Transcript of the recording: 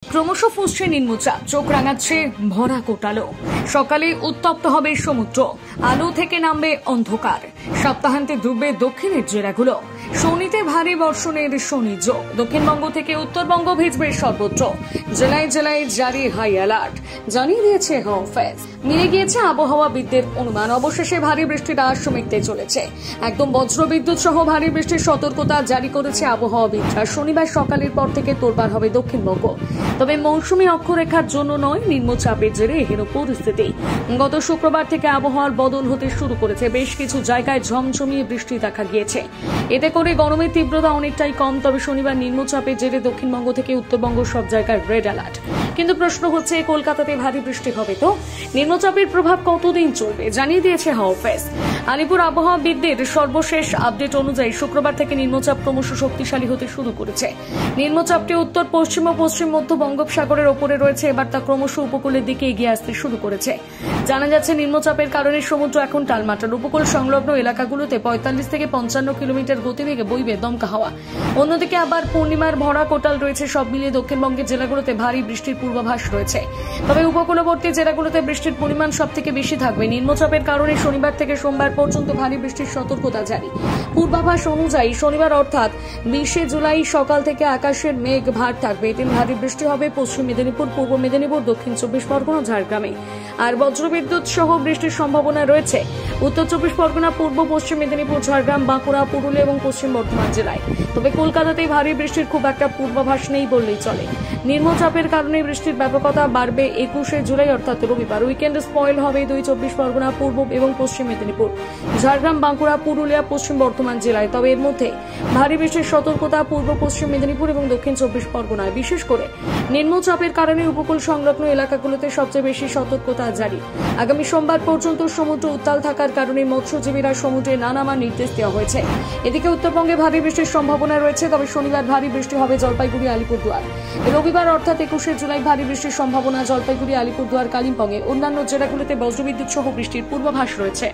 ক্রমশ ফুসছে নিম্নচাপ, চোখ রাঙাচ্ছে ভরা কোটালো। সকালে উত্তপ্ত হবে সমুদ্র, আলো থেকে নামবে অন্ধকার। সপ্তাহান্তে ডুববে দক্ষিণের জেলাগুলো। শনিতে ভারী বর্ষণের শনিজ। দক্ষিণবঙ্গ থেকে উত্তরবঙ্গ ভিজবে সর্বত্র। জেলায় জেলায় জারি হাই অ্যালার্ট জানিয়ে দিয়েছে হাওয়া অফিস। মিলে গিয়েছে আবহাওয়াবিদদের অনুমান। অবশেষে ভারী বৃষ্টির আশ মিটতে চলেছে। একদম বজ্রবিদ্যুৎ সহ ভারী বৃষ্টির সতর্কতা জারি করেছে আবহাওয়াবিদরা। শনিবার সকালের পর থেকে তোড়পাড় হবে দক্ষিণবঙ্গ। তবে মৌসুমী অক্ষরেখার জন্য নয়, নিম্নচাপের জেরে এহেন পরিস্থিতি। গত শুক্রবার থেকে আবহাওয়ার বদল হতে শুরু করেছে। বেশ কিছু জায়গায় ঝমঝমিয়ে বৃষ্টি দেখা গিয়েছে। এতে করে গরমের তীব্রতা অনেকটাই কম। তবে শনিবার নিম্নচাপের জেরে দক্ষিণবঙ্গ থেকে উত্তরবঙ্গ সব জায়গায় রেড অ্যালার্ট। কিন্তু প্রশ্ন হচ্ছে, কলকাতাতে ভারী বৃষ্টি হবে তো? নিম্নচাপের প্রভাব কতদিন চলবে জানিয়ে দিয়েছে হাওয়া অফিস। আলিপুর আবহাওয়াবিদদের সর্বশেষ আপডেট অনুযায়ী শুক্রবার থেকে নিম্নচাপ ক্রমশ শক্তিশালী হতে শুরু করেছে। নিম্নচাপটি উত্তর পশ্চিম ও পশ্চিম মধ্য বঙ্গোপসাগরের ওপরে রয়েছে। এবার তা ক্রমশ উপকূলের দিকে এগিয়ে আসতে শুরু করেছে। জানা যাচ্ছে, নিম্নচাপের কারণে সমুদ্র এখন টালমাটাল। উপকূল সংলগ্ন এলাকাগুলোতে 45 থেকে 55 কিলোমিটার গতিবেগে বইবে দমকা হাওয়া। অন্যদিকে আবার পূর্ণিমার ভরা কোটাল রয়েছে। সব মিলিয়ে দক্ষিণবঙ্গের জেলাগুলোতে ভারী বৃষ্টির পূর্বাভাস রয়েছে। তবে উপকূলবর্তী জেলাগুলোতে বৃষ্টির পরিমাণ সব থেকে বেশি থাকবে। নিম্নচাপের কারণে শনিবার থেকে সোমবার পর্যন্ত ভারী বৃষ্টির সতর্কতা জারি। পূর্বাভাস অনুযায়ী শনিবার অর্থাৎ 20 জুলাই সকাল থেকে আকাশের মেঘ ভার থাকবে। এদিন ভারী বৃষ্টি হবে পশ্চিম মেদিনীপুর, পূর্ব মেদিনীপুর, দক্ষিণ 24 পরগনা, ঝাড়গ্রামে। আর বজ্রবিদ্যুৎ সহ বৃষ্টির সম্ভাবনা রয়েছে উত্তর 24 পরগনা, পূর্ব পশ্চিম মেদিনীপুর, ঝাড়গ্রাম, বাঁকুড়া, পুরুলিয়া এবং পশ্চিম বর্ধমান জেলায়। তবে কলকাতাতেই ভারী বৃষ্টির খুব একটা পূর্বাভাস নেই বললেই চলে। নিম্নচাপের কারণে বৃষ্টির ব্যাপকতা বাড়বে 21 জুলাই অর্থাৎ রবিবার। উইকেন্ড স্পয়েল হবে 2 24 পরগনা, পূর্ব এবং পশ্চিম মেদিনীপুর, ঝাড়গ্রাম, বাঁকুড়া, পুরুলিয়া, পশ্চিম বর্ধমান জেলায়। তবে এর মধ্যে ভারী বৃষ্টির সতর্কতা পূর্ব পশ্চিম মেদিনীপুর এবং দক্ষিণ 24 পরগনায়। বিশেষ করে নিম্নচাপের কারণে উপকূল সংলগ্ন এলাকাগুলোতে সবচেয়ে বেশি সতর্কতা জারি। আগামী সোমবার পর্যন্ত সমুদ্র উত্তাল থাকার কারণে মৎস্যজীবীরা সমুদ্রে না নামার নির্দেশ দেওয়া হয়েছে। এদিকে উত্তরবঙ্গে ভারী বৃষ্টির সম্ভাবনা রয়েছে। তবে শনিবার ভারী বৃষ্টি হবে জলপাইগুড়ি, আলিপুরদুয়ার। রবিবার অর্থাৎ 21 জুলাই ভারী বৃষ্টির সম্ভাবনা জলপাইগুড়ি, আলিপুরদুয়ার, কালিম্পংয়ে। অন্যান্য জেলাগুলোতে বজ্রবিদ্যুৎ সহ বৃষ্টির পূর্বাভাস রয়েছে।